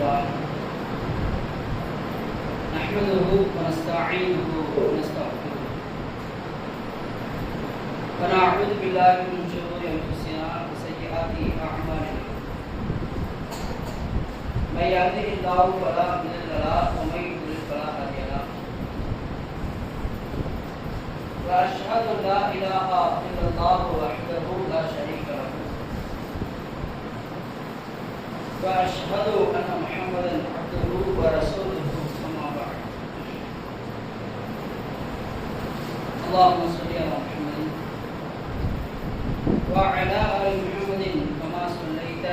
لله نحمده ونستعينه ونستغفره ونعوذ بالله من شرور انفسنا وسيئات اعمالنا من يهده الله فلا مضل له ومن يضلل فلا هادي له واشهد ان لا اله الا الله وحده لا شريك له واشهد ان محمدا عبده ورسوله اما بعد اللهم صل على محمد وعلى ال محمد كما صليت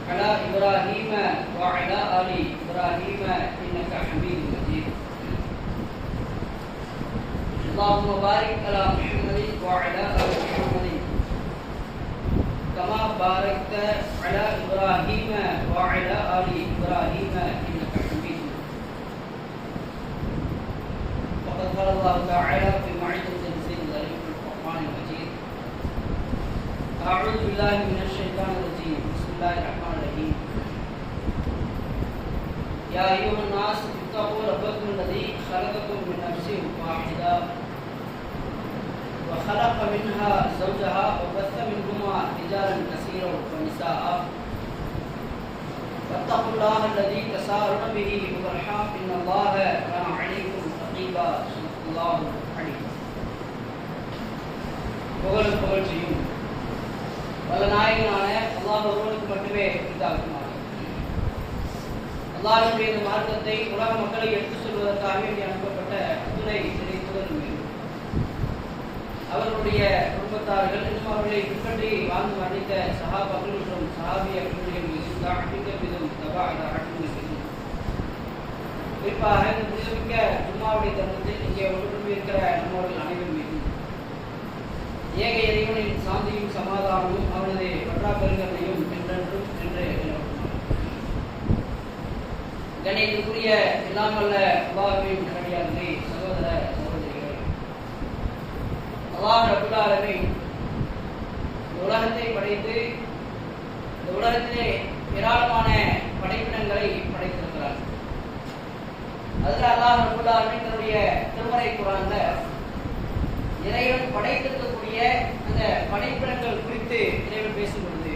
على ابراهيم وعلى ال ابراهيم انك حميد مجيد اللهم بارك على محمد وعلى ال محمد كما باركت على ابراهيم وعلى ال ابراهيم انك حميد مجيد وقد قال الله تعالى في موعظه تنزيل ذلك القران المجيد اعوذ بالله من الشيطان الرجيم بسم الله الرحمن الرحيم يا ايها الناس اتقوا ربكم الذي خلقكم من نفس واحده وخلق منها زوجها وبث منهما رجالا كثيرا ونساء واتقوا الله الذي تساءلون به والارحام ان الله كان عليكم رقيبا صدق الله العليم புகழ்ச்சியும் வல்ல நாயகனான அல்லாஹ் ஒருவனுக்கு மட்டுமே உரித்தாகுமாறு. அல்லாஹ்வுடைய இந்த மார்க்கத்தை உலக மக்களை எடுத்துச் சொல்வதற்காக வேண்டி அனுப்பப்பட்ட அத்துணை சிறைத்துடன் மீது அவர்களுடைய குடும்பத்தார்கள் இன்னும் அவர்களை பின்பற்றி வாழ்ந்து மறைத்த சஹாபாக்கள் மற்றும் சஹாபிய பெண்கள் மீதும் தாழ்மிக்க மீதும் மீதும் குறிப்பாக இந்த புனிதமிக்க ஜும்மாவுடைய தருணத்தில் இங்கே ஒன்று இருக்கிற நம்மவர்கள் அனைவரும் மீதும் ஏக இறைவனின் சாந்தியும் சமாதானமும் அவனது பற்றாப்பெருங்களையும் என்றென்றும் என்று கணிதத்துக்குரிய இல்லாமல்ல அல்லாஹ்வின் நல்லடியார்களே, சகோதர சகோதரிகளே, அல்லாஹ் ரப்பல் ஆலமீன் இந்த உலகத்தை படைத்து இந்த உலகத்திலே ஏராளமான படைப்பினங்களை படைத்திருக்கிறார். அதில் அல்லாஹ் ரப்பல் ஆலமீன் தன்னுடைய திருமறை குர்ஆன்ல இறைவன் படைத்திருக்கக்கூடிய அந்த படைப்பினங்கள் குறித்து இறைவன் பேசும் பொழுது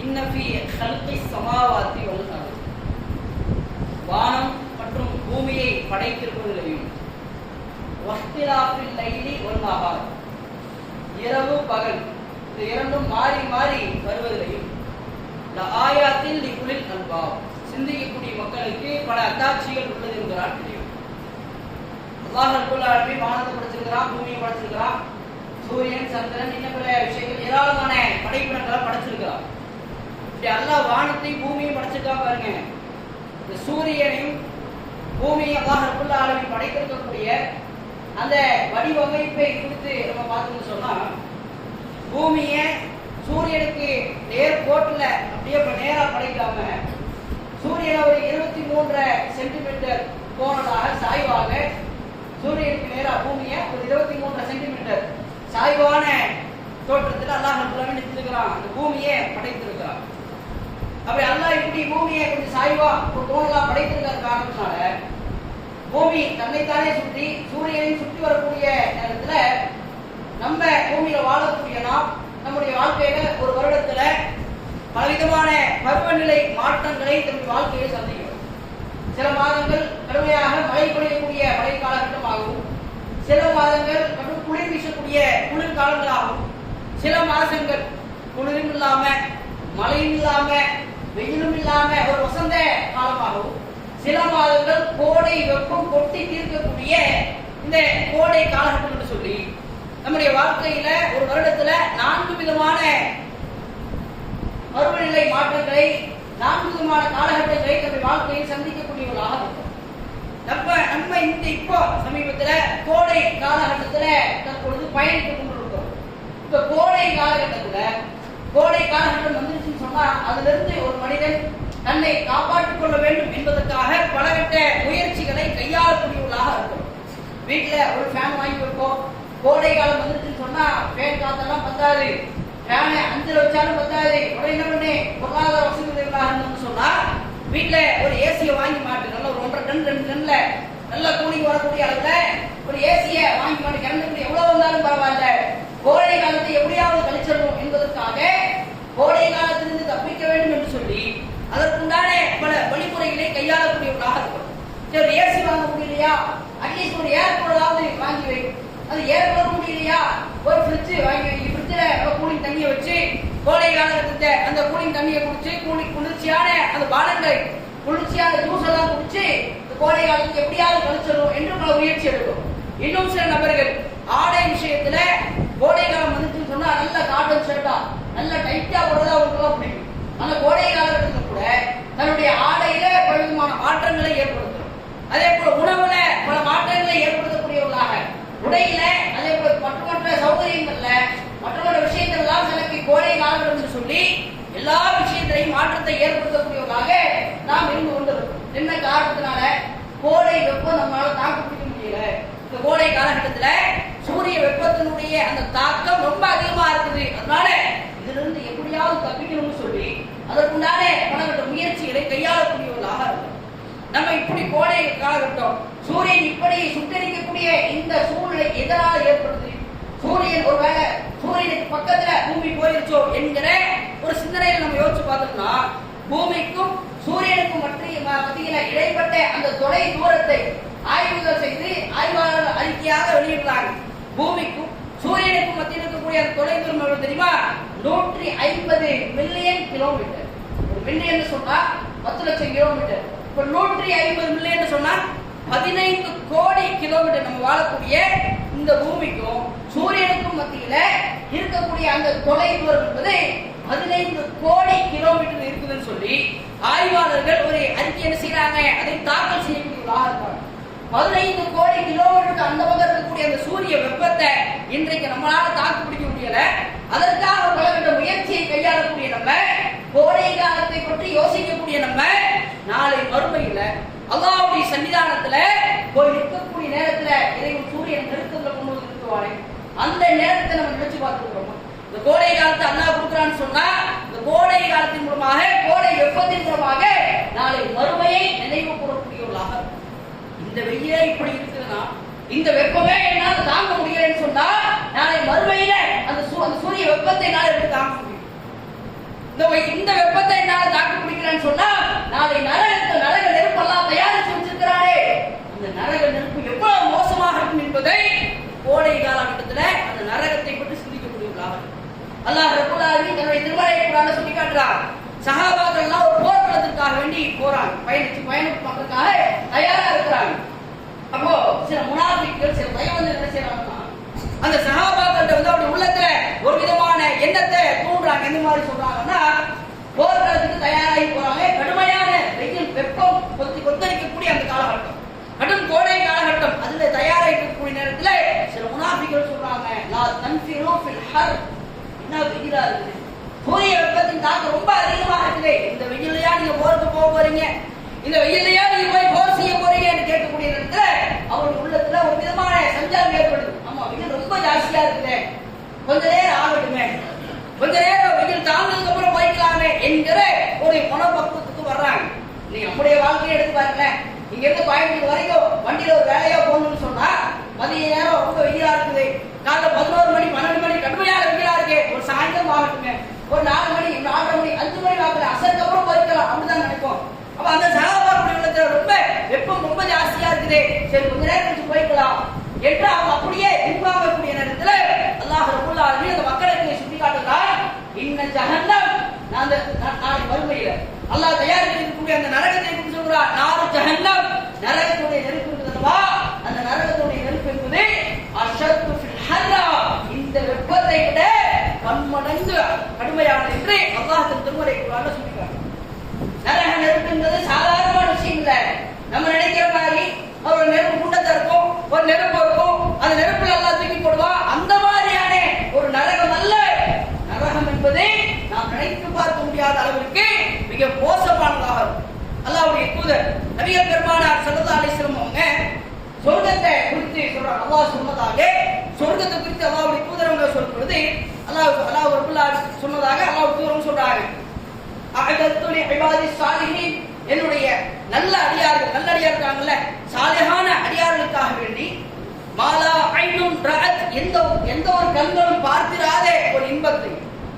இன்னஃபி ஹல்கி ஸமாவாத்தி வல் அர்த், வானம் மற்றும் பூமியை படைத்திருப்பதிலையும் வஹ்திலாஃபில் லைலி வன் நஹார், இரவு பகல் இந்த இரண்டும் மாறி மாறி வருவதிலையும் லஆயாத்தில் லிகுலில் அல்பாப், சிந்திக்கக்கூடிய மக்களுக்கு பல அத்தாட்சிகள் உள்ளது என்கிறார் தெரியும். அல்லாஹ் ரப்பல் ஆலமீன் வானத்தை படைச்சிருக்கிறான், பூமியை படைச்சிருக்கிறான், சூரியன் சந்திரன் இன்னும் பல விஷயங்கள் ஏராளமான படைப்பினங்களை படைச்சிருக்கிறான். இப்படி அல்லாஹ் வானத்தை பூமியை படைச்சிருக்கா பாருங்க. இந்த சூரியனையும் பூமியை அல்லாஹ் ரப்பல் ஆலமீன் படைத்திருக்கக்கூடிய அந்த வடிவமைப்பை குறித்து நம்ம பார்த்தோம்னு சொன்னா, பூமியை சூரியனுக்கு நேர் கோட்டில் அப்படியே நேரா படைக்காம சூரியனை ஒரு 23 சென்டிமீட்டர் கோணலாக சாய்வாக சூரியனுக்கு நேராக பூமியை ஒரு 23 சென்டிமீட்டர் சாய்வான தோற்றத்தில் அல்லாஹ் ரப்பல் ஆலமீன் நிறுத்திருக்கிறான், அந்த பூமியை படைத்திருக்கிறான். அப்படி அல்லாஹ் இப்படி பூமியை கொஞ்சம் சாய்வா ஒரு கோணலா படைத்திருக்கிற காரணத்தினால பூமி தன்னைத்தானே சுற்றி சூரியனை சுற்றி வரக்கூடிய நேரத்துல நம்ம பூமியில வாழக்கூடிய நாம் நம்முடைய வாழ்க்கையில ஒரு வருடத்துல பலவிதமான பருவநிலை மாற்றங்களை தன்னுடைய வாழ்க்கையை சந்திக்கிறோம். சில மாதங்கள் கடுமையாக மழை பொழியக்கூடிய மழை காலகட்டமாகவும், சில மாதங்கள் மற்றும் குளிர் வீசக்கூடிய குளிர் காலங்களாகவும், சில மாதங்கள் குளிரும் இல்லாம மழையும் இல்லாம வெயிலும் இல்லாம ஒரு வசந்த காலமாகவும், சில மாதங்கள் கோடை வெப்பம் கொட்டி தீர்க்கக்கூடிய இந்த கோடை காலகட்டம் என்று சொல்லி நம்முடைய வாழ்க்கையில ஒரு வருடத்துல 4 விதமான பருவநிலை மாற்றங்களை 4 விதமான காலகட்டங்களை நம்முடைய வாழ்க்கையில் சந்திக்கக்கூடியவர்களாக இருக்கும். நம்ம இந்த இப்போ சமீபத்துல கோடை காலகட்டத்துல தற்பொழுது பயணித்துக் கொண்டிருக்கிறோம். இப்ப கோடை காலகட்டம் வந்துருச்சுன்னு சொன்னா அதுல இருந்து ஒரு மனிதன் தன்னை காப்பாற்றிக் கொள்ள வேண்டும் என்பதற்காக பலகட்ட முயற்சிகளை கையாளக்கூடியவர்களாக இருக்கும். வீட்டுல ஒரு ஃபேன் வாங்கி வைப்போம். கோடை காலம் வந்துருச்சுன்னு சொன்னா ஃபேன் காத்தெல்லாம் பத்தாது, ஃபேனை 5 லட்சம் வச்சாலும் பத்தாது. உடனே என்ன பண்ணு, பொருளாதார வசதி சொன்னா வீட்டுல ஒரு ஏசியை வாங்கி மாட்டு, நல்ல ஒரு 1.5 டன் 2 டன்ல நல்ல கூலிக்கு வரக்கூடிய அளவுல ஒரு ஏசியை வாங்கி மாட்டு. கரண்ட் எவ்வளவு வந்தாலும் பரவாயில்ல, கோடை காலத்தை எப்படியாவது கழிச்சிடணும் என்பதற்காக கோடை காலத்திலிருந்து தப்பிக்க வேண்டும் என்று சொல்லி அதற்குண்டான பல வழிமுறைகளை கையாளக்கூடியவர்களாக இருக்கும். சரி, ஏசி வாங்க முடியலையா, அட்லீஸ்ட் ஒரு ஏர் கூலராவது வாங்கி வை. அது ஏர் கூலர் முடியலையா, ஒரு ஃப்ரிட்ஜ் வாங்கி வை. ஃப்ரிட்ஜில் கூலிங் தண்ணியை வச்சு கோடை காலத்தை அந்த கூலிங் தண்ணியை குடிச்சு குளிர்ச்சியான அந்த பானங்கள், குளிர்ச்சியான ஜூஸ் எல்லாம் குடிச்சு கோடை காலத்துக்கு எப்படியாவது கழிச்சிடணும் என்று பல முயற்சி எடுக்கும். இன்னும் சில நபர்கள் ஆடை விஷயத்துல கோடை காலம் வந்துச்சுன்னு சொன்னா நல்ல காட்டன் ஷர்ட்டா நல்ல டைட்டா போடுறதா அவங்களுக்கு பிடிக்கும். அந்த கோடை காலத்துக்கு கூட தன்னுடைய ஆடையில பலவிதமான மாற்றங்களை ஏற்படுத்தும். அதே போல உணவுல பல மாற்றங்களை ஏற்படுத்தக்கூடியவர்களாக, உடையில அதே போல மற்ற சௌகரியங்கள்ல மற்ற விஷயங்கள்லாம் சிலக்கு கோடை காலம் என்று சொல்லி எல்லா விஷயத்திலையும் மாற்றத்தை ஏற்படுத்தக்கூடியவர்களாக நாம் இருந்து கொண்டிருக்கோம். என்ன காரணத்தினால? கோடை வெப்பம் நம்மளால தாக்கு பிடிக்க முடியல. இந்த கோடை காலகட்டத்துல சூரிய வெப்பத்தினுடைய அந்த தாக்கம் ரொம்ப அதிகமா இருக்குது. அதனால இதுல இருந்து எப்படியாவது தப்பிக்கணும்னு சொல்லி அதற்குண்டான பலவித முயற்சிகளை கையாளக்கூடியவர்களாக இருக்கும். நம்ம இப்படி கோடை காலகட்டம் சூரியன் இப்படி சுட்டரிக்கக்கூடிய இந்த சூழ்நிலை எதனால ஏற்படுது? சூரியன் ஒருவேளை சூரியனுக்கு பக்கத்துல பூமி போயிருச்சோ என்கிற ஒரு சிந்தனையில் நம்ம யோசிச்சு பார்த்தோம்னா, பூமிக்கும் சூரியனுக்கும் மத்தியில இடைப்பட்ட அந்த தொலை தூரத்தை ஆய்வுகள் செய்து ஆய்வாளர்கள் அறிக்கையாக வெளியிடுறாங்க. பூமிக்கும் சூரியனுக்கும் மத்தியில் இருக்கக்கூடிய அந்த தொலை தூரம் எவ்வளவு தெரியுமா? 150 மில்லியன் கிலோமீட்டர். ஒரு மில்லியன் சொன்னா 10 லட்சம் கிலோமீட்டர். இப்ப 150 மில்லியன் சொன்னா 15 கோடி கிலோமீட்டர். நம்ம வாழக்கூடிய இந்த பூமிக்கும் சூரியனுக்கும் மத்தியில இருக்கக்கூடிய அந்த தொலை தூரம் என்பது 15 கோடி கிலோமீட்டர் இருக்குதுன்னு சொல்லி ஆய்வாளர்கள் ஒரு அறிக்கை என்ன செய்யறாங்க, அதை தாக்கல் செய்யக்கூடியவர்களாக இருக்காங்க. 15 கோடி கிலோமீட்டருக்கு அந்த பக்கம் இருக்கக்கூடிய அந்த சூரிய வெப்பத்தை இன்றைக்கு நம்மளால தாக்கு பிடிக்க முடியல. அதற்காக பலவித முயற்சியை கையாளக்கூடிய நம்ம, கோடை காலத்தை பற்றி யோசிக்கக்கூடிய நம்ம, நாளை மறுமையில அல்லாஹ்வுடைய சன்னிதானத்துல போய் நிற்கக்கூடிய நேரத்துல இறைவன் சூரியன் நெருக்கத்துல கொண்டு வந்து நிறுத்துவானே, அந்த நேரத்தை நம்ம நினைச்சு பார்த்துக்கிறோம். இந்த கோடை காலத்தை அல்லாஹ் கொடுக்குறான்னு சொன்னா இந்த கோடை காலத்தின் மூலமாக, கோடை வெப்பத்தின் மூலமாக நாளை மறுமையை நினைவு கூறக்கூடியவர்களாக. இந்த வெயிலே இப்படி இருக்குதுன்னா, இந்த வெப்பமே என்னால தாங்க முடியலன்னு சொன்னா நாளை மறுமையில அந்த சூரிய வெப்பத்தை என்னால எப்படி தாங்க முடியும்? இந்த வெப்பத்தை என்னால தாக்கு பிடிக்கிறேன்னு சொன்னா நாளை நரக நெருப்பெல்லாம் தயாரித்து வச்சிருக்கிறாரே, அந்த நரக நெருப்பு எவ்வளவு மோசமாக இருக்கும் என்பதை கோடை காலகட்டத்துல அந்த நரகத்தை பற்றி சிந்திக்கக்கூடியவர்களாக அல்லாஹ் ரப்பல் ஆலமீன் தன்னுடைய திருமறையில் சொல்லி காட்டுறார். சஹாபாக்கள் எல்லாம் ஒரு போர்க்களத்திற்காக வேண்டி போறாங்க, பயணம் பண்றதுக்காக தயாரா இருக்கிறாங்க. அப்போ சில முனாஃபிக்கள், சில பயவந்தர்கள் என்ன செய்யறாங்கன்னா, அந்த சஹாபாக்கள்கிட்ட வந்து அப்படி உள்ளத்துல ஒரு விதமான எண்ணத்தை தூண்டுறாங்க. எந்த மாதிரி சொல்றாங்கன்னா, போர்க்களத்துக்கு தயாராகி போறாங்க. கடுமையான வெயில் வெப்பம் கொத்தரிக்கக்கூடிய அந்த காலகட்டம், கடும் கோடை காலகட்டம், அதுல தயாராகக்கூடிய நேரத்துல சில முனாஃபிக்கள் சொல்றாங்க, லா தன்ஃபிரு ஃபில் ஹர், என்ன வெயிலா இருக்குது, சூரிய வெப்பத்தின் தாக்கம் ரொம்ப அதிகமாக இருக்குது, இந்த வெயிலையா நீங்க போருக்கு போக போறீங்க, இந்த வெயிலையா நீங்க போய் போர் செய்ய போறீங்க என்று கேட்கக்கூடிய நேரத்துல அவருடைய உள்ளத்துல ஒரு விதமான சஞ்சாரம் ஏற்படுது. ஆமா, வெயில் ரொம்ப ஜாஸ்தியா இருக்குது, கொஞ்ச நேரம் ஆகட்டுமே, கொஞ்ச நேரம் வெயில் தாழ்ந்ததுக்கு அப்புறம் போய்க்கலாமே என்கிற ஒரு மனோபக்குவத்துக்கு வர்றாங்க. நீங்க நம்முடைய வாழ்க்கையை எடுத்து பாருங்களேன். இங்க இருந்து கோயம்புத்தூர் வரைக்கும் வண்டியில ஒரு வேலையா போகணும்னு சொன்னா மதிய நேரம் ரொம்ப வெயிலா இருக்குது, காலைல 11 மணி 12 மணி கடுமையான வெயிலா இருக்கு, ஒரு சாயந்தரம் ஆகட்டுமே, ஒரு 4 மணி 4:30 மணி 5 மணி ஆகல, அசருக்கு அப்புறம் போய்க்கலாம் அப்படிதான் நினைப்போம். அப்ப அந்த சகாபாக்களுடைய உள்ளத்துல ரொம்ப வெப்பம் ரொம்ப ஜாஸ்தியா இருக்குது, சரி கொஞ்ச நேரம் கழிச்சு போய்க்கலாம் என்று அவங்க அப்படியே பின்வாங்கக்கூடிய நேரத்துல அல்லாஹ் ரப்பல் ஆலமீன் அந்த மக்களுக்கு சுட்டி காட்டுகிறார், இன்ன ஜஹன்னம், நாளை மறுமையில அல்லாஹ் தயாரிக்கக்கூடிய அந்த நரகத்தை குறித்து சொல்றார். நாரு ஜஹன்னம், நரகத்துடைய நெருப்பு இருக்குதுவா, அந்த நரகத்துடைய நெருப்பு என்பது அஷத்து ஃபில் ஹர்ரா, இந்த வெப்பத்தை விட பன்மடங்கு கடுமையானது என்று அல்லாஹ் தன் திருமறை குர்ஆன்ல சொல்லியிருக்கார். நரக நெருப்பு என்பது சாதாரணமான விஷயம் இல்ல. நம்ம நினைக்கிற மாதிரி ஒரு நெருப்பு குண்டத்தை இருக்கும், ஒரு நெருப்பு இருக்கும், அந்த நெருப்புல எல்லாம் தூக்கி போடுவா, அந்த மாதிரியான ஒரு நரகம் அல்ல. நரகம் என்பது நாம் நினைத்து பார்க்க முடியாத அளவிற்கு மிக மோசமானதாக இருக்கும். அல்லாஹ்வுடைய தூதர் நபிகள் பெருமானார் ஸல்லல்லாஹு அலைஹி வஸல்லம் அவங்க சொர்க்கத்தை குறித்து சொல்றாங்க. அல்லாஹ் சொன்னதாக சொர்க்கத்தை குறித்து அல்லாஹ்வுடைய தூதர் அவங்க சொல்றது, அல்லாஹ் ரப்பல் சொன்னதாக அல்லாஹ் தூரம் சொல்றாங்க. அஅதத்து லிஇபாதி ஸாலிஹீன், என்னுடைய நல்ல அடியார்கள், நல்லடியார் இருக்காங்கல்ல, சாலிஹான அடியார்களுக்காக வேண்டி மாலா ஐனுன் ரஅத், எந்த ஒரு கண்களும் பார்த்திராத ஒரு இன்பத்தை,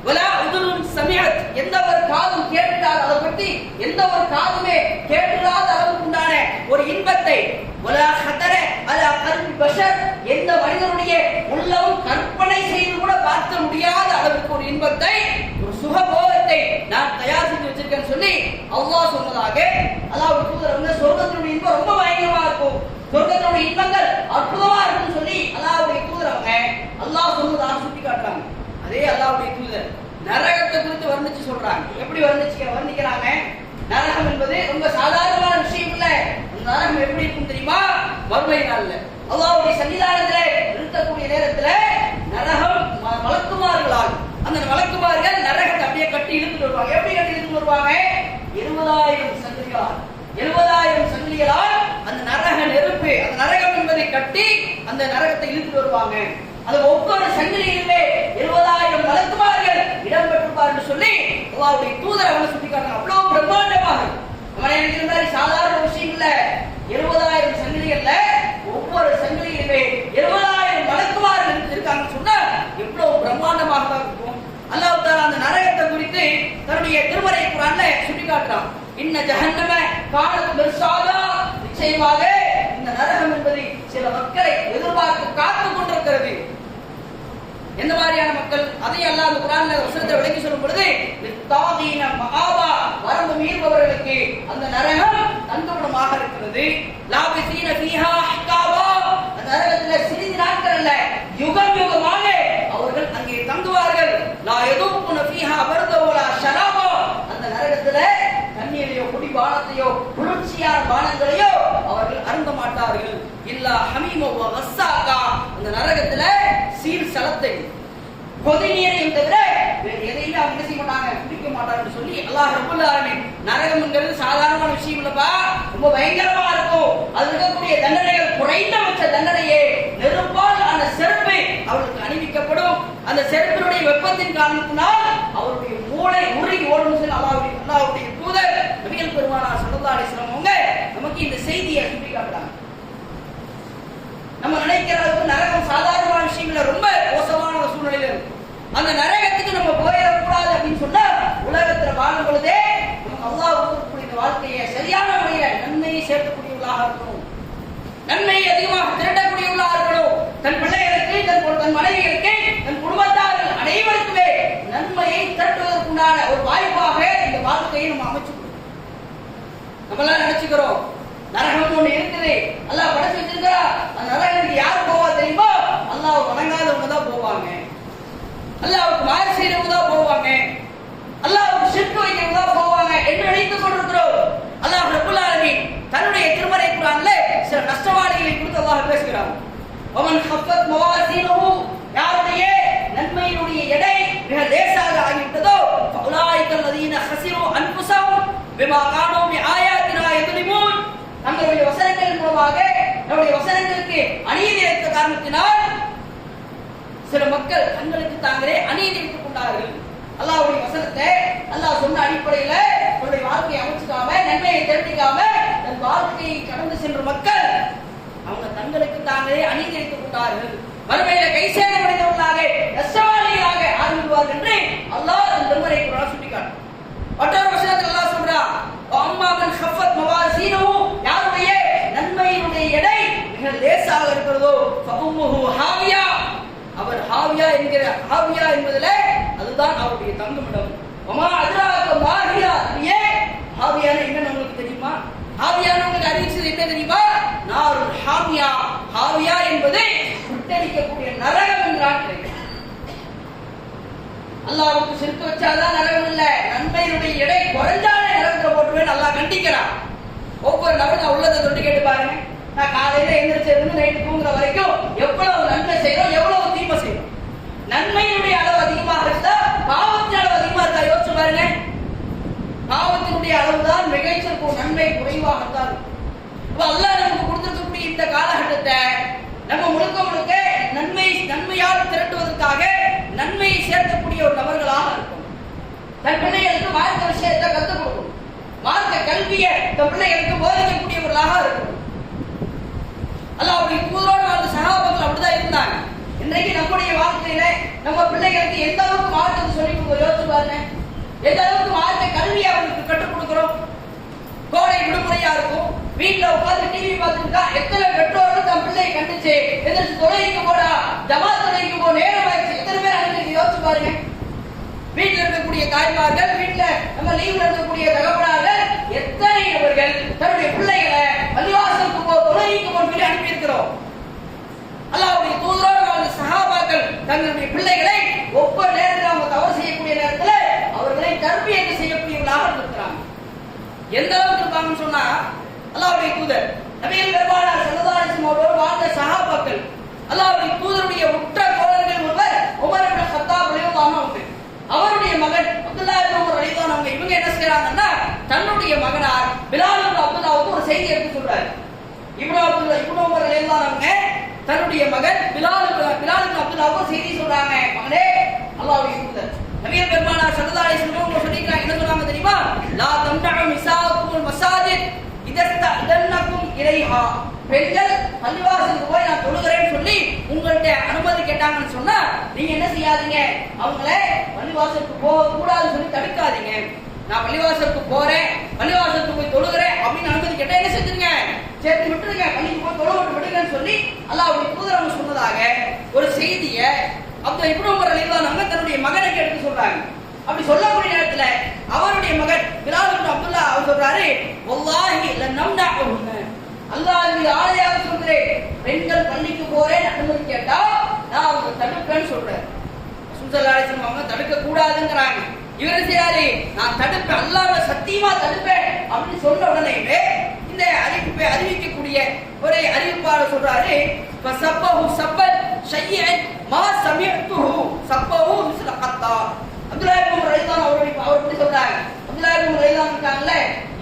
வலா உதுனுன் சமிஅத், எந்த ஒரு காதும் கேட்டிராத, அதை பற்றி எந்த ஒரு காதுமே கேட்டிராத அளவுக்கு உண்டான ஒரு இன்பத்தை, வலா ஹதர அலா கல்பி பஷர், எந்த மனிதனுடைய உள்ளமும் கற்பனை செய்து கூட பார்க்க முடியாத அளவுக்கு ஒரு இன்பத்தை, ஒரு சுகபோகத்தை நான் தயார் செஞ்சு வச்சிருக்கேன்னு சொல்லி அல்லாஹ் சொன்னதாக அல்லாஹ்வுடைய தூதர் வந்து சொர்க்கத்தினுடைய இன்பம் ரொம்ப பயங்கரமா இருக்கும், சொர்க்கத்தினுடைய இன்பங்கள் அற்புதமா இருக்கும்னு சொல்லி அல்லாஹ்வுடைய தூதர் அவங்க அல்லாஹ் சொன்னதாக சுட்டி காட்டுறாங்க. அதே அல்லாஹ்வுடைய தூதர் நரகத்தை குறித்து வர்ணிச்சு சொல்றாங்க. எப்படி வர்ணிக்கிறாங்க? நரகம் என்பது ரொம்ப சாதாரணமான விஷயம் இல்ல. நரகம் எப்படி இருக்கும் தெரியுமா? மறுமை நாள்ல அல்லாஹ்வுடைய சன்னிதானத்திலே இருக்கக்கூடிய நேரத்துல நரகம் மலக்குமார்களால், அந்த மலக்குமார்கள் நரகத்தை அப்படியே கட்டி இழுத்துட்டு வருவாங்க. எப்படி கட்டி இழுத்துட்டு வருவாங்க? 70,000 சங்கிலிகளால், 70,000 சங்கிலிகளால் அந்த நரக நெருப்பு, அந்த நரகம் என்பதை கட்டி அந்த நரகத்தை இழுத்துட்டு வருவாங்க. அது ஒவ்வொரு சங்கிலியிலுமே 70,000 மலக்குமார்கள் இடம் பெற்றிருப்பார்கள் சொல்லி அல்லாஹ்வுடைய தூதர் அவனை சுட்டி காட்டுறாங்க. அவ்வளவு பிரம்மாண்டமாக நம்ம நினைக்கிற மாதிரி சாதாரண விஷயம் இல்ல. 70,000 சங்கிலிகள்ல ஒவ்வொரு சங்கிலியிலுமே 70,000 மலக்குமார்கள் இருக்காங்கன்னு சொன்னா எவ்வளவு பிரம்மாண்டமாக தான் இருக்கும். அல்லாஹ் தஆலா அந்த நரகத்தை குறித்து தன்னுடைய திருமறை குர்ஆன்ல சுட்டி காட்டுறான். இன்ன ஜஹன்னம கானத் மிர்சாதா, நிச்சயமாக இந்த நரகம் என்பது சில மக்களை எதிர்பார்த்து காத்து கொண்டிருக்கிறது. எந்த மாதிரியான மக்கள்? அதையும் அல்லாஹ் அந்த குர்ஆன்ல வசனத்தை விளக்கி சொல்லும் பொழுது லித்தாகீன மஆபா, வரம்பு மீறுபவர்களுக்கு அந்த நரகம் தங்குமிடமாக இருக்கிறது. லாபிசீன ஃபீஹா அஹ்காபா, அந்த நரகத்தில் சிறிது நாட்கள் அல்ல, யுகம் யுகமாக அவர்கள் அங்கே தங்குவார்கள். லா யதுகுன ஃபீஹா பர்த வலா ஷராபா, அந்த நரகத்தில் தண்ணீரையோ குடிபானத்தையோ குளிர்ச்சியான பானங்களையோ அவர்கள் அருந்த மாட்டார்கள். இல்லா ஹமீமோ வ கஸ்ஸாகா, அந்த நரகத்துல சீல் சலத்தை கொதி நீரையும் தவிர வேறு எதையுமே அவங்க செய்ய மாட்டாங்க, குடிக்க மாட்டாங்கன்னு சொல்லி அல்லாஹ் ரப்பல் ஆலமீன், நரகம்ங்கிறது சாதாரணமான விஷயம் இல்லப்பா, ரொம்ப பயங்கரமா இருக்கும். அது இருக்கக்கூடிய தண்டனைகள் குறைந்தபட்ச தண்டனையே நெருப்பால் ஆன செருப்பு அவர்களுக்கு அணிவிக்கப்படும். அந்த செருப்பினுடைய வெப்பத்தின் காரணத்தினால் அவருடைய மூளை உருகி ஓடும் சொல்லி அல்லாஹ்வுடைய தூதர் நபிகள் பெருமானார் ஸல்லல்லாஹு அலைஹி வஸல்லம் அவங்க நமக்கு இந்த செய்தியை சுட்டி காட்டுறாங்க. நம்ம நினைக்கிற அளவுக்கு நரகம் சாதாரணமான விஷயம் இல்ல, ரொம்ப மோசமான ஒரு சூழ்நிலையில இருக்கு. அந்த நரகத்துக்கு நம்ம போயிடக்கூடாது அப்படின்னு சொன்னா உலகத்துல வாழும் பொழுதே நமக்கு அல்லாஹ் கொடுக்கக்கூடிய வாழ்க்கையை சரியான முறையில நன்மையை சேர்க்கக்கூடியவர்களாக இருக்கணும், நன்மையை அதிகமாக திரட்டக்கூடியவர்களாக இருக்கணும். தன் பிள்ளைகளுக்கு, தன் மனைவிகளுக்கு, தன் குடும்பத்தார்கள் அனைவருக்குமே நன்மையை திரட்டுவதற்குண்டான ஒரு வாய்ப்பாக இந்த வாழ்க்கையை நம்ம அமைச்சுக்கணும். நம்ம எல்லாம் நினைச்சுக்கிறோம் நரகம் ஒண்ணு இருக்குது, அல்லாஹ் படைச்சு வச்சிருக்கிறா, அந்த நரகத்துக்கு யார் போவா தெரியுமா? அல்லாஹ் வணங்காதவங்க தான் போவாங்க, அல்லாஹ்வுக்கு மாறு செய்யறவங்க தான் போவாங்க, அல்லாஹ்வுக்கு ஷிர்க் வைக்கிறவங்க தான் போவாங்க என்று நினைத்துக் கொண்டிருக்கிறோம். அல்லாஹ் ரப்பல் ஆலமீன் தன்னுடைய திருமறை குர்ஆன்ல சில நஷ்டவாளிகளை குறித்து அல்லாஹ் பேசுகிறார். வமன் ஹஃபத் மவாசீனுஹு, யாருடைய நன்மையினுடைய எடை மிக லேசாக ஆகிவிட்டதோ, ஃபஉலாயிக அல்லதீன ஹஸிரு அன்ஃபுஸஹும் பிமா கானூ பிஆயாத்தினா யظلمون, நம்முடைய வசனங்களின் மூலமாக நம்முடைய வசனங்களுக்கு அநீதி இழைத்த காரணத்தினால் சில மக்கள் தங்களுக்கு தாங்களே அநீதி இழைத்துக் கொண்டார்கள். அல்லாஹ்வுடைய வசனத்தை அல்லாஹ் சொன்ன அடிப்படையில தன்னுடைய வாழ்க்கையை அமைச்சுக்காம, நன்மையை திரட்டிக்காம தன் வாழ்க்கையை கடந்து சென்ற மக்கள் அவங்க தங்களுக்கு தாங்களே அநீதி இழைத்துக் கொண்டார்கள். மறுமையில கை சேதமடைந்தவர்களாக, நஷ்டவாளிகளாக ஆகிவிடுவார்கள் என்று அல்லாஹ் தன் திருமறை குர்ஆனில் சுட்டிக்காட்டுகிறார். மற்றொரு வசனத்தில் அல்லாஹ் சொல்றான், அம்மா மன் ஹஃபத் மவாசீனுஹு, யாருடைய நன்மையினுடைய எடை மிக லேசாக இருக்கிறதோ, ஃபஉம்முஹு ஹாவியா, அவர் ஹாவியா என்கிற ஹாவியா என்பதிலே அதுதான் அவருடைய தங்குமிடம். வமா அத்ராக மாஹியா, ஹாவியான என்ன உங்களுக்கு தெரியுமா? ஹாவியான உங்களுக்கு அறிவிச்சது என்ன தெரியுமா? நாருல் ஹாவியா, ஹாவியா என்பது சுட்டரிக்கக்கூடிய நரகம் என்றான். அல்லாஹ்வுக்கு ஷிர்க் வச்சாதான் நரகம் இல்ல, நன்மையினுடைய எடை குறைஞ்சாலே நரகத்துல போட்டுவேன் அல்லாஹ் கண்டிக்கிறான். ஒவ்வொரு நபரும் உள்ளதை தொட்டு கேட்டு பாருங்க. நான் காலையில எந்திரிச்சதுன்னு நைட்டு தூங்குற வரைக்கும் எவ்வளவு நன்மை செய்யறோம், எவ்வளவு தீமை செய்யறோம். நன்மையினுடைய அளவு அதிகமாக இருந்தா பாவத்தின் அளவு அதிகமா இருக்கா? யோசிச்சு பாருங்க. பாவத்தினுடைய அளவுதான் மிகைச்சிருக்கும், நன்மை குறைவாகத்தான். அல்லாஹ் நமக்கு கொடுத்திருக்கக்கூடிய இந்த காலகட்டத்தை நம்ம முழுக்க முழுக்க நன்மையால் திரட்டுவதற்காக நன்மையை சேர்க்கக்கூடிய ஒரு நபர்களாக தன் பிள்ளைகளுக்கு மார்க்க விஷயத்தை கற்றுக் கொடுக்கணும். மார்க்க கல்வியை தன் பிள்ளைகளுக்கு போதிக்கக்கூடியவர்களாக இருக்கணும். அல்லாஹ்வுடைய தூதரோடு வாழ்ந்த சஹாபாக்கள் அப்படிதான் இருந்தாங்க. இன்றைக்கு நம்முடைய வாழ்க்கையில நம்ம பிள்ளைகளுக்கு எந்த அளவுக்கு மார்க்கத்தை சொல்லி யோசிச்சு பாருங்க. எந்த அளவுக்கு மார்க்க கல்வியை அவங்களுக்கு கற்றுக் கொடுக்கிறோம். கோடை விடுமுறையா இருக்கும், வீட்டுல உட்கார்ந்து டிவி பார்த்துட்டா எத்தனை பெற்றோர்கள் தன் பிள்ளையை கண்டிச்சு எதிர்த்து தொழிலுக்கு போடா, ஜமாத் தொழிலுக்கு போ, நேரம் ஆயிடுச்சு, எத்தனை பேர் அன்றைக்கு யோசிச்சு பாருங்க. வீட்டில் இருக்கக்கூடிய தாய்மார்கள், வீட்டுல நம்ம லீவ்ல இருக்கக்கூடிய தகவலாளர், எத்தனை நபர்கள் தன்னுடைய பிள்ளைகளை பள்ளிவாசலுக்கு போ, தொழிலுக்கு போ சொல்லி அனுப்பி இருக்கிறோம். அல்லாஹ்வுடைய தூதரோடு வாழ்ந்த சஹாபாக்கள் தங்களுடைய பிள்ளைகளை ஒவ்வொரு நேரத்தில் அவங்க தவறு செய்யக்கூடிய நேரத்தில் அவர்களை தர்பியத்து செய்யக்கூடியவர்களாக இருக்கிறாங்க. எந்த அளவுக்கு இருப்பாங்கன்னு சொன்னா, அல்லாஹ்வுடைய தூதர் நபிகள் பெருமானார் ஸல்லல்லாஹு அலைஹி வஸல்லம் அவர்களோடு வாழ்ந்த சஹாபாக்கள், அல்லாஹ்வுடைய தூதருடைய உற்ற தோழர்கள் ஒருவர் உமர் இப்னு கத்தாப் ரலியல்லாஹு அன்ஹு, அவருடைய மகன் அப்துல்லாஹ் இப்னு உமர் ரலியல்லாஹு அன்ஹு, இவங்க என்ன செய்றாங்கன்னா தன்னுடைய மகனார் பிலால் இப்னு அப்துல்லாஹ்வுக்கு ஒரு செய்தி எடுத்து சொல்றாரு. இப்னு உமர் ரலியல்லாஹு அன்ஹு தன்னுடைய மகன் பிலால் இப்னு அப்துல்லாஹ்வுக்கு ஒரு செய்தி சொல்றாங்க. மகனே, அல்லாஹ்வுடைய தூதர் நபிகள் பெருமானார் ஸல்லல்லாஹு அலைஹி வஸல்லம் சொல்லிக்கிறாங்க, என்ன சொல்றாங்க தெரியுமா? லா தம்னஉ நிசாஉல் மசாஜித் இதஸ்தஅதன்னகும் இலைஹா. பெண்கள் பள்ளிவாசலுக்கு போய் நான் தொழுகிறேன்னு சொல்லி உங்கள்ட்ட அனுமதி கேட்டாங்கன்னு சொன்னா நீங்க என்ன செய்யாதீங்க, அவங்கள பள்ளிவாசலுக்கு போக கூடாதுன்னு சொல்லி தடுக்காதீங்க. நான் பள்ளிவாசலுக்கு போறேன், பள்ளிவாசலுக்கு போய் தொழுகிறேன் அப்படின்னு அனுமதி கேட்டா என்ன செஞ்சிருங்க, சேர்த்து விட்டுருங்க, பள்ளிக்கு போய் தொழ விடுங்கன்னு சொல்லி அல்லாஹ்வுடைய தூதர் அவங்க சொன்னதாக ஒரு செய்தியை அப்துல்லாஹ் இப்னு உமர் ரலியல்லாஹு அன்ஹு தன்னுடைய மகனுக்கு எடுத்து சொல்றாங்க. அப்படி சொல்லக்கூடிய நேரத்துல அவருடைய மகன் பிலால் இப்னு அப்துல்லாஹ் அவர் சொல்றாரு, வல்லாஹி லநம்னஉஹுன்ன, அல்லாஹ்வின் ஆணையாக சொல்கிறேன், பெண்கள் பள்ளிக்கு போறேன் அனுமதி கேட்டா நான் அவங்க தடுப்பேன்னு சொல்றேன். ரசூல் ஸல்லல்லாஹு அலைஹி வஸல்லம் அவங்க தடுக்க கூடாதுங்கறாங்க. இவர் செய்யாரு, நான் தடுப்பேன், அல்லாஹ்வை சத்தியமா தடுப்பேன் அப்படின்னு சொன்ன உடனேவே இந்த அறிவிக்கக்கூடிய ஒரு அறிவிப்பாளர் சொல்றாரு, ஃபஸப்பஹு ஸப்பல் ஷையன் மா சமிஅத்துஹு ஸப்பஹு மிஸ்ல கத்தா. அப்துல்லாஹ் இப்னு உமர் ரலியல்லாஹு அன்ஹு அவர் இப்படி சொல்றாங்க. அப்துல்லாஹ் இப்னு உமர் ரலியல்லாஹு அன்ஹு இருக்காங்கல்ல,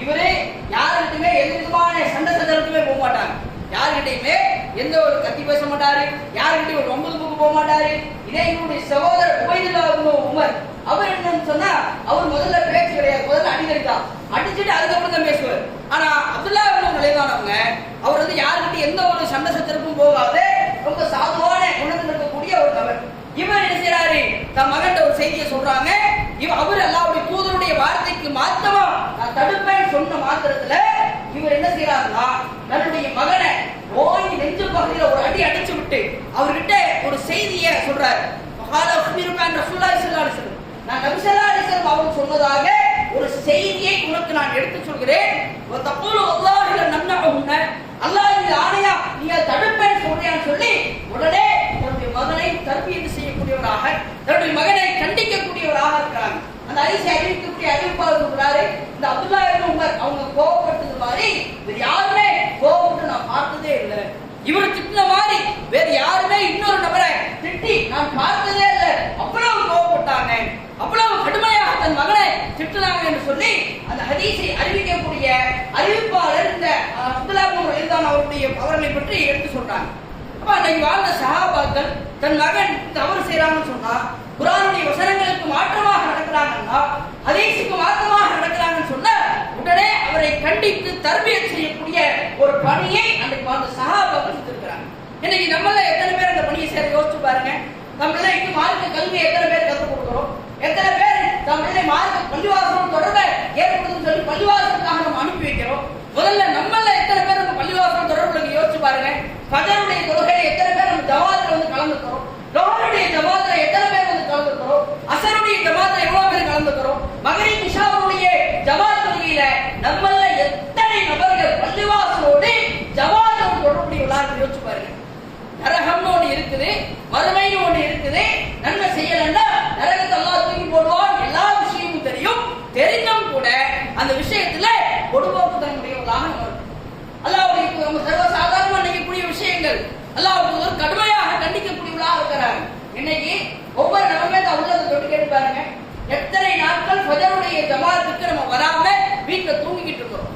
இவரே யாருக்கிட்டயுமே எந்த விதமான சண்டை சச்சரவுக்குமே போக மாட்டாங்க. யாருக்கிட்டையுமே எந்த ஒரு கத்தி பேச மாட்டாரு, யாருக்கிட்டையும் ஒரு வம்புக்கு போக மாட்டாரு. இதே என்னுடைய சகோதரர் உபைதுல்லாஹ் இப்னு உமர், அவர் என்னன்னு சொன்னா அவர் முதல்ல பேச்சு கிடையாது, முதல்ல அடிதான், அடிச்சுட்டு அதுக்கப்புறம் தான் பேசுவார். ஆனா அப்துல்லாஹ் இப்னு உமர் ரலியல்லாஹு அன்ஹு அவர் வந்து யாருக்கிட்ட எந்த ஒரு சண்டை சச்சரவுக்கும் போகாத ரொம்ப சாதுவான குணத்தில் இருக்கக்கூடிய ஒரு நபர். இவர் என்ன செய்யறாரு, தன் மகன் ஒரு செய்தியை சொல்றாங்க. அவர் அல்லாஹ்வுடைய தூதருடைய வார்த்தைக்கு மாத்தமா நான் தடுப்பேன்னு சொன்ன மாத்திரத்துல இவர் என்ன செய்யறாருன்னா தன்னுடைய மகனை ஓங்கி நெஞ்சு பகுதியில ஒரு அடி அடிச்சு விட்டு அவர்கிட்ட ஒரு செய்தியை சொல்றாரு. நான் நபி ஸல்லல்லாஹு அலைஹி வஸல்லம் அவர்கள் சொன்னதாக ஒரு செய்தியை உனக்கு நான் எடுத்து சொல்கிறேன். அல்லாஹ்வின் ஆணையா நீ தடுப்பேன்னு சொல்றியான்னு சொல்லி உடனே தன்னுடைய மகனை தர்பியத்து செய்யக்கூடியவராக, தன்னுடைய மகனை கண்டிக்கக்கூடியவராக இருக்கிறாங்க. அந்த ஹதீஸை அறிவிக்கக்கூடிய அறிவிப்பாளர் சொல்றாரு, இந்த அப்துல்லாஹ் இப்னு உமர் அவங்க கோபப்பட்டது மாதிரி வேற யாருமே கோபப்பட்டு நான் பார்த்ததே இல்லை. இவர் திட்டின மாதிரி வேற யாருமே இன்னொரு நபரை திட்டி நான் பார்த்ததே இல்லை. அவ்வளவு கோபப்பட்டாங்க, அவ்வளவு கடுமையாக தன் மகனை திட்டினாங்க என்று சொல்லி அந்த ஹதீஸை அறிவிக்கக்கூடிய அறிவிப்பாளர் இந்த அப்துல்லாஹ் இப்னு ரலியல்லாஹு அவருடைய அவர்களை பற்றி எடுத்து சொல்றாங்க. அப்ப அன்னைக்கு வாழ்ந்த சஹாபாக்கள் தன் மகன் தவறு செய்யறாங்கன்னு சொன்னா, குர்ஆனுடைய வசனங்களுக்கு மாற்றமாக நடக்கிறாங்கன்னா, ஹதீஸுக்கு மாற்றமாக நடக்கிறாங்கன்னு சொன்னா உடனே அவரை கண்டித்து தர்பியத் செய்யக்கூடிய ஒரு பணியை அன்னைக்கு வாழ்ந்த சஹாபாக்கள் செஞ்சிருக்கிறாங்க. இன்னைக்கு நம்மள எத்தனை பேர் அந்த பணியை செய்ய யோசிச்சு பாருங்க. நம்மள இன்னும் மார்க்க கல்வி எத்தனை பேர் கற்றுக் கொடுக்கிறோம், எத்தனை பேர் நம்மள மார்க்க பள்ளிவாசலோடு தொடர்பை ஏற்படுத்தும் சொல்லி பள்ளிவாசலுக்காக நம்ம அனுப்பி வைக்கிறோம். முதல்ல நம்மள எத்தனை பேர் நம்ம பள்ளிவாசல் தொடர்புல யோசிச்சு பாருங்க. ஃபஜருடைய தொழுகையில எத்தனை பேர் நம்ம ஜமாத்துல வந்து கலந்துக்கிறோம், லோஹருடைய ஜமாத்துல எத்தனை பேர் வந்து கலந்துக்கிறோம், அஸருடைய ஜமாத்துல எவ்வளவு பேர் கலந்துக்கிறோம், மக்ரிப் இஷாவுடைய ஜமாத் தொழுகையில நம்மள எத்தனை நபர்கள் பள்ளிவாசலோடு ஜமாத்தோடு தொடர்புடையவர்களாக யோசிச்சு பாருங்க. நரகம்னு ஒண்ணு இருக்குது, மறுமைன்னு ஒண்ணு இருக்குது. நன்மை செய்யலன்னா நரகத்தை அல்லாஹ் தூக்கி போடுவான். எல்லா விஷயமும் தெரியும், தெரிந்தும் கூட அந்த விஷயத்துல பொடுபோக்கு தன்னுடையவர்களாக அல்லாஹ்வுடைய நம்ம சர்வசாதாரணமா நினைக்கக்கூடிய விஷயங்கள் அல்லாஹ்வுடைய ஒரு கடுமையாக கண்டிக்கக்கூடியவர்களாக இருக்கிறாங்க. இன்னைக்கு ஒவ்வொரு நபருமே தான் உள்ளதை தொட்டு கேட்டு பாருங்க, எத்தனை நாட்கள் ஃபஜருடைய ஜமாத்துக்கு நம்ம வராம வீட்டுல தூங்கிக்கிட்டு இருக்கிறோம்.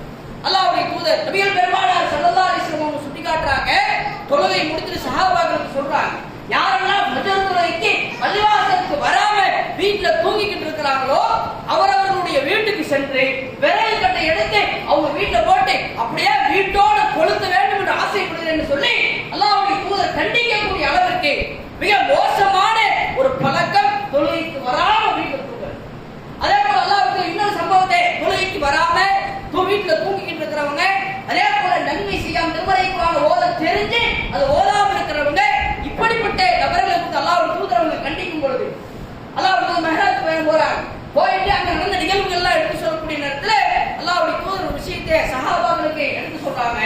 அல்லாஹ்வுடைய தூதர் நபிகள் பெருமானார் ஸல்லல்லாஹு அலைஹி வஸல்லம் அவங்க சுட்டி காட்டுறாங்க, தொழுகை முடித்துட்டு சஹாபாக்களுக்கு சொல்றாங்க, யாரெல்லாம் ஃபஜர் தொழுகைக்கு பள்ளிவாசலுக்கு வராம வீட்டுல தூங்கிக்கிட்டு இருக்கிறாங்களோ அவரவர்களுடைய வீட்டுக்கு சென்று விரல் கட்டை எடுத்து அவங்க வீட்டை போட்டு அப்படியே வீட்டோட கொளுத்த வேண்டும் என்று ஆசைப்படுகிறேன் சொல்லி அல்லாஹ்வுடைய தூதர் கண்டிக்கக்கூடிய அளவிற்கு மிக மோசமான ஒரு பழக்கம் தொழுகைக்கு வராம வீட்டுல தூங்குறது. அதே போல அல்லாஹ்வுக்கு இன்னொரு சம்பவத்தை, தொழுகைக்கு வராம வீட்டுல தூங்கிக்கிட்டு இருக்கிறவங்க, அதே போல நன்மை செய்யாம திருமறை குர்ஆன் ஓத தெரிஞ்சு அது ஓதாம இருக்கிறவங்க, இப்படிப்பட்ட நபர்களுக்கு அல்லாஹ்வுடைய தூதர் அவங்க கண்டிக்கும் பொழுது அல்லாஹ்வுடைய மெஹராஜ் பயணம் போறாங்க. போயிட்டு அங்க நடந்த நிகழ்வுகள் எல்லாம் எடுத்து சொல்லக்கூடிய நேரத்துல அல்லாஹ்வுடைய தூதர் ஒரு விஷயத்தை சஹாபாக்களுக்கு எடுத்து சொல்றாங்க.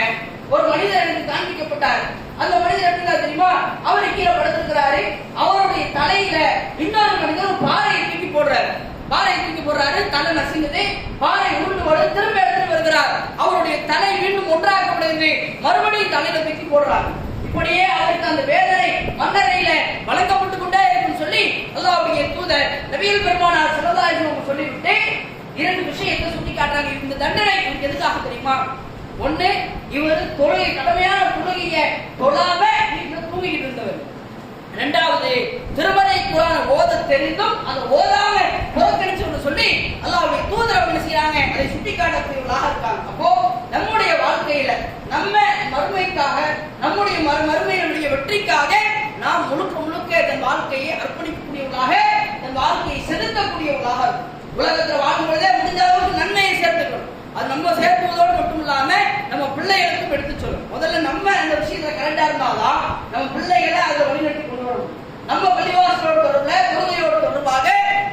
ஒரு மனிதர் எனக்கு காண்பிக்கப்பட்டார். அந்த மனிதர் எப்படி தெரியுமா, அவரு கீழே படுத்திருக்கிறாரு. அவருடைய தலையில இன்னொரு மனிதர் பாறையை தூக்கி போடுறாரு. பாறையை தூக்கி போடுறாரு, தலை நசுங்குது, பாறை உருண்டு வர திரும்ப எடுத்துட்டு வருகிறார். அவருடைய தலை மீண்டும் ஒன்றாக்கப்படுகிறது, மறுபடியும் தலையில தூக்கி போடுறார். இப்படியே அவருக்கு அந்த வேதனை மன்னரையில வழங்கப்பட்டு கொண்டே இருக்கும் சொல்லி அல்லாஹ்வுடைய தூதர் நபிகள் பெருமானார் ஸல்லல்லாஹு அலைஹி வஸல்லம் சொல்லிவிட்டு இரண்டு விஷயத்தை சுட்டி காட்டுறாங்க. இந்த தண்டனை எனக்கு எதுக்காக தெரியுமா? ஒண்ணு, இவர் தொழுகை, கடமையான தொழுகையை தொழாம தூங்கிட்டு இருந்தவர். இரண்டாவது, திருமறை குர்ஆன் ஓத தெரிந்தும் அதை ஓதாம புறக்கணிச்சு சொல்லி அல்லாஹ்வுடைய தூதர் என்ன செய்யறாங்க, அதை சுட்டி காட்டக்கூடியவர்களாக இருக்காங்க. அப்போ நம்முடைய வாழ்க்கையில நம்ம மறுமைக்காக, நம்முடைய மறுமையினுடைய வெற்றிக்காக நாம் முழுக்க முழுக்க தன் வாழ்க்கையை அர்ப்பணிக்கக்கூடியவர்களாக, தன் வாழ்க்கையை செலுத்தக்கூடியவர்களாக உலகத்தில் வாழும் பொழுதே முடிஞ்ச அளவுக்கு நன்மையை சேர்த்துக்கணும். அது நம்ம சேர்த்துவதோடு மட்டும் இல்லாம நம்ம பிள்ளைகளுக்கும் எடுத்து சொல்லணும். முதல்ல நம்ம அந்த விஷயத்துல கரெக்டா இருந்தாதான் நம்ம பிள்ளைகளை அதை வழிநடத்தி கொண்டு வரணும். நம்ம பள்ளிவாசலோட தொடர்புல, தொழுகையோட தொடர்பாக,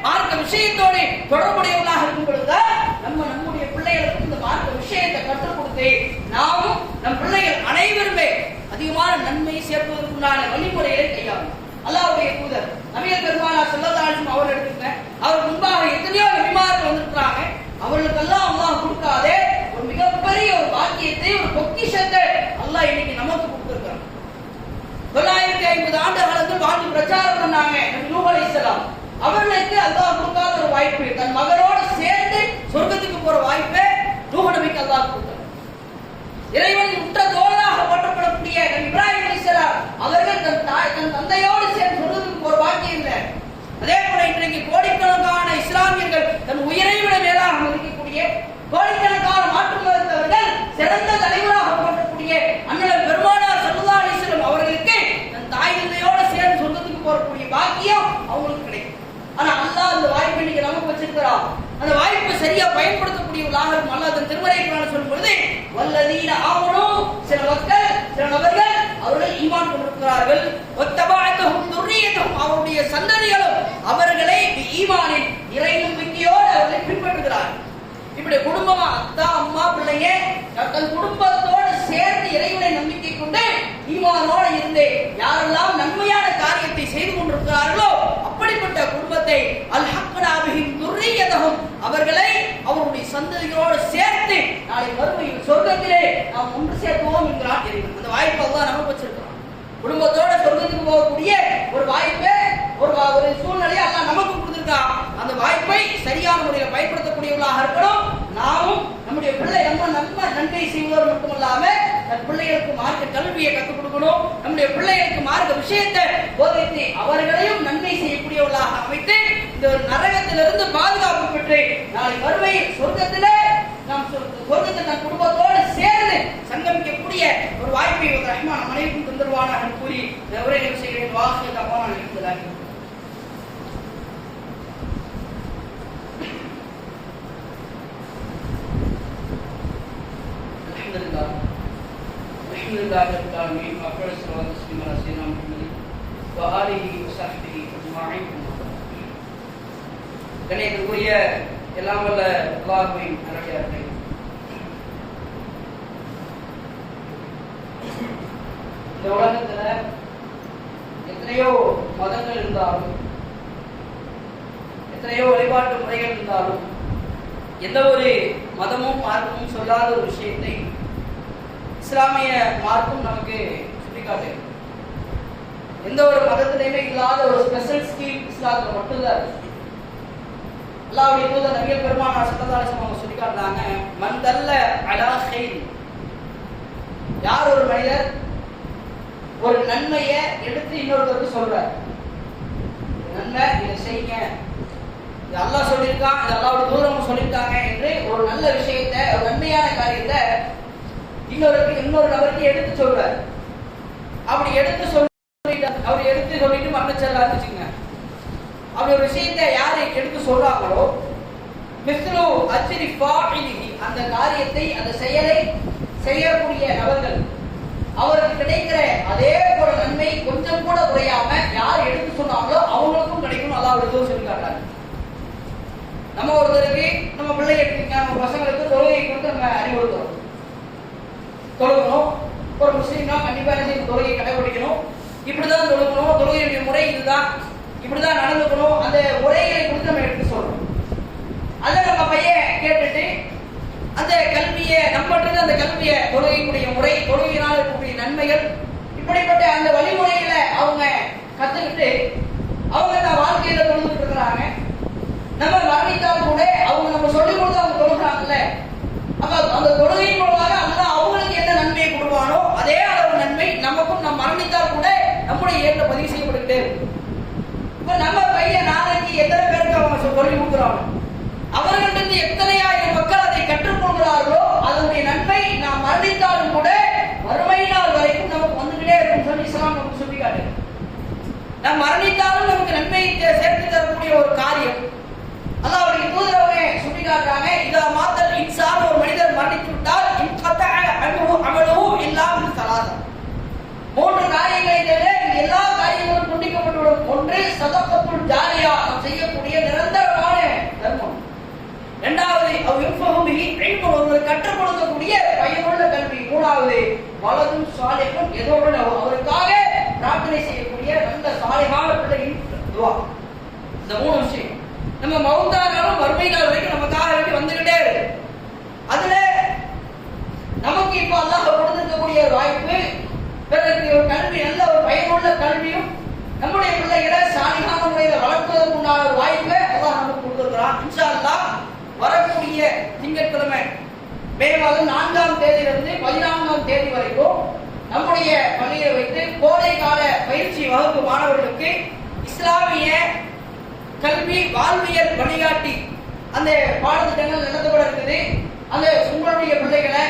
மார்க்க விஷயத்தோடு தொடர்புடையவர்களாக இருக்கும் பொழுதுதான் நம்முடைய பிள்ளைகளுக்கும் இந்த மார்க்க விஷயத்தை கற்றுக் கொடுத்து நாமும் நம் பிள்ளைகள் அனைவருமே அதிகமான நன்மையை சேர்ப்பதற்குண்டான வழிமுறைகளை கையாளும். அல்லாஹ்வுடைய தூதர் நபிகள் பெருமானார் ஸல்லல்லாஹு அலைஹி வஸல்லம் அவர் எடுத்துங்க, அவர் முன்பாக எத்தனையோ நபிமார்கள் வந்திருக்கிறாங்க. அவர்களுக்கெல்லாம் அல்லாஹ் கொடுக்காதே ஒரு மிகப்பெரிய ஒரு பாக்கியத்தை, ஒரு பொக்கிஷத்தை அல்லாஹ் இன்னைக்கு நமக்கு கொடுத்திருக்காங்க. 950 ஆண்டு காலத்தில் வாழ்ந்து பிரச்சாரம் பண்ணாங்க நபி நூஹ் அலைஹிஸ்ஸலாம். அவர்களுக்கு அல்லாஹ் கொடுக்காத ஒரு வாய்ப்பு, தன் மகனோடு சேர்ந்து சொர்க்கத்துக்கு போற வாய்ப்பை நூஹ் நபிக்கு அல்லாஹ் கொடுத்தார். இறைவன் உற்ற தோழராக போற்றப்படக்கூடிய நபி இப்ராஹிம் அலைஹிஸ்ஸலாம் அவர்கள் தன் தந்தையோடு சேர்ந்து சொர்க்கத்துக்கு போற வாக்கியம் இல்லை. அதே போல இன்றைக்கு கோடிக்கணக்கான இஸ்லாமியர்கள் தன் உயிரை விட மேலாக மதிக்கக்கூடிய, கோடிக்கணக்கான மாற்று மதத்தவர்கள் சிறந்த தலைவராக போற்றக்கூடிய அண்ணல் பெருமானார் ஸல்லல்லாஹு அலைஹி வஸல்லம் அவர்களுக்கு தன் தாய் தந்தையோடு சேர்ந்து சொர்க்கத்துக்கு போறக்கூடிய பாக்கியம் அவங்களுக்கு கிடைக்கும். ஆனா அல்லாஹ் அந்த வாய்ப்பை இன்னைக்கு நமக்கு வச்சிருக்கிறான். அந்த வாய்ப்பை சரியா பயன்படுத்தக்கூடியவர்களாக இருக்கும். அல்லாஹ் தன் திருமறை குர்ஆனில் சொல்லும் பொழுது வல்லதீன ஆமனு, சில மக்கள், சில நபர்கள் அவர்கள் ஈமான் கொண்டிருக்கிறார்கள், வத்தபஅத்துஹும் துர்ரியத்துஹும், அவருடைய சந்ததிகளும் அவர்களை ஈமானில் இறை நம்பிக்கையோடு அவர்களை பின்பற்றுகிறார்கள். இப்படி குடும்பமா, அத்தா அம்மா பிள்ளைங்க தன் குடும்பத்தோடு சேர்ந்து இறைவனை நம்பிக்கை கொண்டு ஈமானோடு இருந்து யாரெல்லாம் நன்மையான காரியத்தை செய்து கொண்டிருக்கிறார்களோ அப்படிப்பட்ட குடும்பத்தை அல்ஹக்னா பிஹிம் துர்ரியதஹும், அவர்களை அவருடைய சந்ததிகளோடு சேர்த்து நாளை மறுமையில் சொர்க்கத்திலே நாம் ஒன்று சேர்த்துவோம் என்கிறான் இறைவன். அந்த வாய்ப்பை அல்லாஹ் நமக்கு வச்சிருக்கிறான். குடும்பத்தோட சொர்க்கத்துக்கு போகக்கூடிய ஒரு வாய்ப்பை, ஒரு சூழ்நிலையை அல்லாஹ் நமக்கு கொடுத்திருக்கான். அந்த வாய்ப்பை சரியான முறையில் பயன்படுத்தக்கூடியவர்களாக இருக்கணும். நாமும் நம்முடைய பிள்ளை நம்ம நன்மை செய்வதோடு மட்டுமல்லாம தன் பிள்ளைகளுக்கு மார்க்க கல்வியை கற்றுக் கொடுக்கணும். நம்முடைய பிள்ளைகளுக்கு மார்க்க விஷயத்தை போதித்து அவர்களையும் நன்மை செய்யக்கூடியவர்களாக அமைத்து இந்த ஒரு நரகத்திலிருந்து பாதுகாப்பு பெற்று நாளை மறுமையில் சொர்க்கத்திலே நாம் சொர்க்கத்தில் தன் குடும்பத்தோடு சேர்ந்து சங்கமிக்கக்கூடிய ஒரு வாய்ப்பை ரஹ்மான் அனைவருக்கும் தந்துருவானாக கூறி உரை நிறைவு செய்கிறேன். வாக்கு தப்பான இருக்கிறார்கள். கண்ணியத்திற்குரிய எல்லாம் வல்ல அல்லாஹ்வின் நல்லடியார்களே, இந்த உலகத்துல எத்தனையோ மதங்கள் இருந்தாலும், எத்தனையோ வழிபாட்டு முறைகள் இருந்தாலும், எந்த ஒரு மதமும் மார்க்கமும் சொல்லாத ஒரு விஷயத்தை இஸ்லாமிய மார்க்கம் நமக்கு சுட்டிக்காட்டு. எந்த ஒரு மதத்திலையுமே இல்லாத ஒரு ஸ்பெஷல் ஸ்கீம் இஸ்லாத்துல மட்டும்தான். அல்லாஹ்வுடைய தூதர் நபிகள் பெருமானார் ஸல்லல்லாஹு அலைஹி வஸல்லம் சொல்லி காட்டுறாங்க, மன் தல்ல அலா கைர், யார் ஒரு மனிதர் ஒரு நன்மையை எடுத்து இன்னொருத்தருக்கு சொல்றார், நன்மை இதை செய்யுங்க, இது அல்லாஹ் சொல்லியிருக்கான், இது அல்லாஹ்வுடைய தூதர் சொல்லியிருக்காங்க என்று ஒரு நல்ல விஷயத்தை, ஒரு நன்மையான காரியத்தை இன்னொரு நபருக்கு எடுத்து சொல்றாரு. அப்படி எடுத்து சொல்லிட்டு மரணிச்சல்லா இருந்துச்சுங்க. அப்படி ஒரு விஷயத்தை யாரு எடுத்து சொல்றாங்களோ மிஸ்லு அஜ்ரி ஃபாஇலிஹி, அந்த காரியத்தை அந்த செயலை செய்யக்கூடிய நபர்கள் அவருக்கு கிடைக்கிற அதே போல நன்மை கொஞ்சம் கூட குறையாம யார் எடுத்து சொன்னாங்களோ அவங்களுக்கும் கிடைக்கும். அல்லாஹ் சொல்லி காட்டுறாங்க. நம்ம ஒருத்தருக்கு நம்ம பிள்ளை எடுத்துங்க, நம்ம பசங்களுக்கு தொழுகை கொடுத்து நம்ம அறிவுறுத்துறோம். தொழுகணும். ஒரு முஸ்லீம்னா கண்டிப்பா தொழுகை கடைபிடிக்கணும். இப்படிதான் தொழுகணும், தொழுகையுடைய முறை இதுதான், இப்படிதான் நடந்துக்கணும், அந்த முறைகளை குறித்து நம்ம எடுத்து சொல்றோம். அதை நம்ம பையன் கேட்டுட்டு அந்த கல்வியை நம்மகிட்ட அந்த கல்வியை, தொழுகைக்குரிய முறை, தொழுகையினால் இருக்கக்கூடிய நன்மைகள், இப்படிப்பட்ட அந்த வழிமுறைகளை அவங்க கத்துக்கிட்டு அவங்க தான் வாழ்க்கையில தொழுதுட்டு இருக்கிறாங்க. நம்ம மரணித்தால் கூட அவங்க நம்ம சொல்லிக் கொடுத்து அவங்க தொழுகிறாங்கல்ல, அப்ப அந்த தொழுகை மூலமாக அல்லாஹ் அவங்களுக்கு என்ன நன்மையை கொடுப்பானோ அதே அளவு நன்மை நமக்கும் நம்ம மரணித்தால் கூட நம்முடைய ஏற்ற பதிவு செய்யப்பட்டுக்கிட்டே இருக்கும். இப்ப நம்ம பையன் நாளைக்கு எத்தனை பேருக்கு அவங்க சொல்லிக் கொடுக்குறாங்க, அவர்களிருந்து எத்தனை ஆயிரம் மக்கள் அதை கற்றுக்கொள்கிறார்களோ அதனுடைய நன்மை நாம் மரணித்தாலும் கூட வறுமை நாள் வரைக்கும் நமக்கு வந்துகிட்டே இருக்கும் சொல்லி இஸ்லாம் நமக்கு சொல்லி காட்டு. நாம் மரணித்தாலும் நமக்கு நன்மை சேர்த்து தரக்கூடிய ஒரு காரியம் அல்லாஹ்வுடைய தூதரவங்க சொல்லி காட்டுறாங்க. இதா மாத்தல் இன்சான், ஒரு மனிதர் மரணித்து விட்டால் அமலுஹு இல்லா மின் ஸலாஸா, மூன்று காரியங்களை தவிர எல்லா காரியங்களும் துண்டிக்கப்பட்டுவிடும். ஒன்று சதகத்துல் ஜாரியா, நாம் செய்யக்கூடிய நிரந்தரமான தர்மம். இரண்டாவது ஒருவர் கற்றுக் கொடுக்கக்கூடிய பயனுள்ள கல்வி. மூணாவது வலதும் சாலிஹும், எதோடு அவருக்காக பிரார்த்தனை செய்யக்கூடிய நல்ல சாலிஹான பிள்ளையின் துஆ. இந்த மூணு விஷயம் நம்ம மௌத்தானாலும் வறுமை நாள் வரைக்கும் நமக்காக வேண்டி வந்துகிட்டே இருக்கு. அதுல நமக்கு இப்ப அல்லாஹ் கொடுத்திருக்கக்கூடிய வாய்ப்பு, பிறகு ஒரு கல்வி, நல்ல ஒரு பயனுள்ள கல்வியும் நம்முடைய பிள்ளைகளை சாலிஹான முறையில வளர்ப்பதற்கு உண்டான ஒரு வாய்ப்பை அல்லாஹ் நமக்கு கொடுத்திருக்கிறான். இன்ஷா அல்லாஹ் வரக்கூடிய திங்கட்கிழமை மே மாதம் 4ஆம் தேதியிலிருந்து 14ஆம் தேதி வரைக்கும் நம்முடைய பள்ளியை வைத்து கோடை கால பயிற்சி வகுப்பு மாணவர்களுக்கு இஸ்லாமிய கல்வி வாழ்வியல் வழிகாட்டி அந்த பாடத்திட்டங்கள் நடத்தப்பட இருக்குது. அந்த உங்களுடைய பிள்ளைகளை,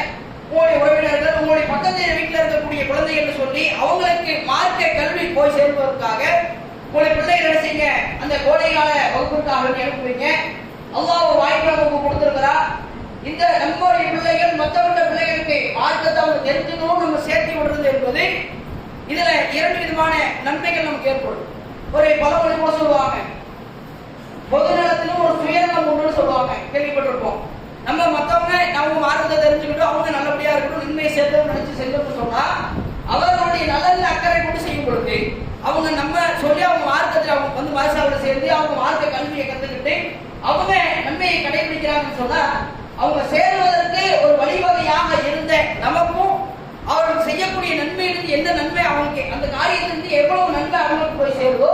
உங்களுடைய உறவினர்கள், உங்களுடைய பக்கத்து வீட்டில் இருக்கக்கூடிய குழந்தைகள் சொல்லி அவங்களுக்கு மார்க்க கல்வி போய் சேர்ப்பதற்காக உங்களுடைய பிள்ளைகளை செய்ய அந்த கோடை கால வகுப்பிற்காக அனுப்புவீங்க. அல்லாஹ் ஒரு வாய்ப்பு நமக்கு கொடுத்திருக்கிறா. இந்த நம்முடைய பிள்ளைகள் மற்றவருடைய பிள்ளைகளுக்கு மார்க்கத்தை அவங்க தெரிஞ்சுக்கணும் நம்ம சேர்த்து விடுறது என்பது இதுல இரண்டு விதமான நன்மைகள் நமக்கு ஏற்படும். ஒரு பழமொழி கூட சொல்லுவாங்க, பொது நலத்திலும் ஒரு சுயநலம் ஒன்று சொல்லுவாங்க, கேள்விப்பட்டிருப்போம். நம்ம மற்றவங்க நம்ம மார்க்கத்தை தெரிஞ்சுக்கிட்டு அவங்க நல்லபடியா இருக்கணும், நன்மையை சேர்த்து நினைச்சு செஞ்சோம்னு சொன்னா அவர்களுடைய நலன்ல அக்கறை கொண்டு செய்யும் பொழுது அவங்க நம்ம சொல்லி அவங்க மார்க்கத்தில் அவங்க வந்து மதசாவில் சேர்ந்து அவங்க மார்க்க கல்வியை கற்றுக்கிட்டு அவங்க நன்மையை கடைபிடிக்கிறாங்கன்னு சொன்னா அவங்க சேருவதற்கு ஒரு வழிவகையாக இருந்த நமக்கும் அவர்கள் செய்யக்கூடிய நன்மையிலிருந்து எந்த நன்மை அவங்களுக்கு, அந்த காரியத்திலிருந்து எவ்வளவு நன்மை அவங்களுக்கு போய் சேருதோ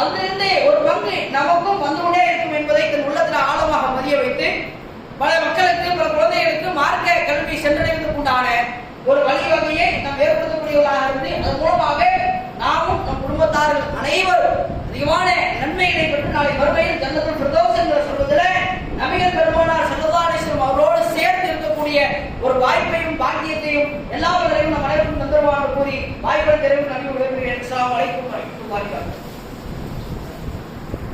அதிலிருந்து ஒரு பங்கு நமக்கும் வந்து கொண்டே இருக்கும் என்பதை தன் உள்ளத்தில் ஆழமாக பதிய வைத்து பல மக்களுக்கு, பல குழந்தைகளுக்கு மார்க்க கல்வி சென்றடைவதற்கு உண்டான ஒரு வழிவகையை நாம் ஏற்படுத்தக்கூடியவர்களாக இருந்து அதன் மூலமாக நாமும் நம் குடும்பத்தார்கள் அனைவரும் அதிகமான நன்மைகளை பெற்று நாளை மறுமையில் ஜன்னத்துல் ஃபிர்தௌஸ் என்ற சொல்வதில் நபிகள் பெருமானார் ஸல்லல்லாஹு அலைஹி வஸல்லம் அவரோடு சேர்ந்து இருக்கக்கூடிய ஒரு வாய்ப்பையும் பாக்கியத்தையும் எல்லாவற்றையும் நம் அனைவருக்கும் தந்தருமாறு கூறி வாய்ப்பை தெரிவிக்கும் நபி உலகிற்கு அஸ்ஸலாமு அலைக்கும் வரஹ்மத்துல்லாஹி வபரகாத்துஹு.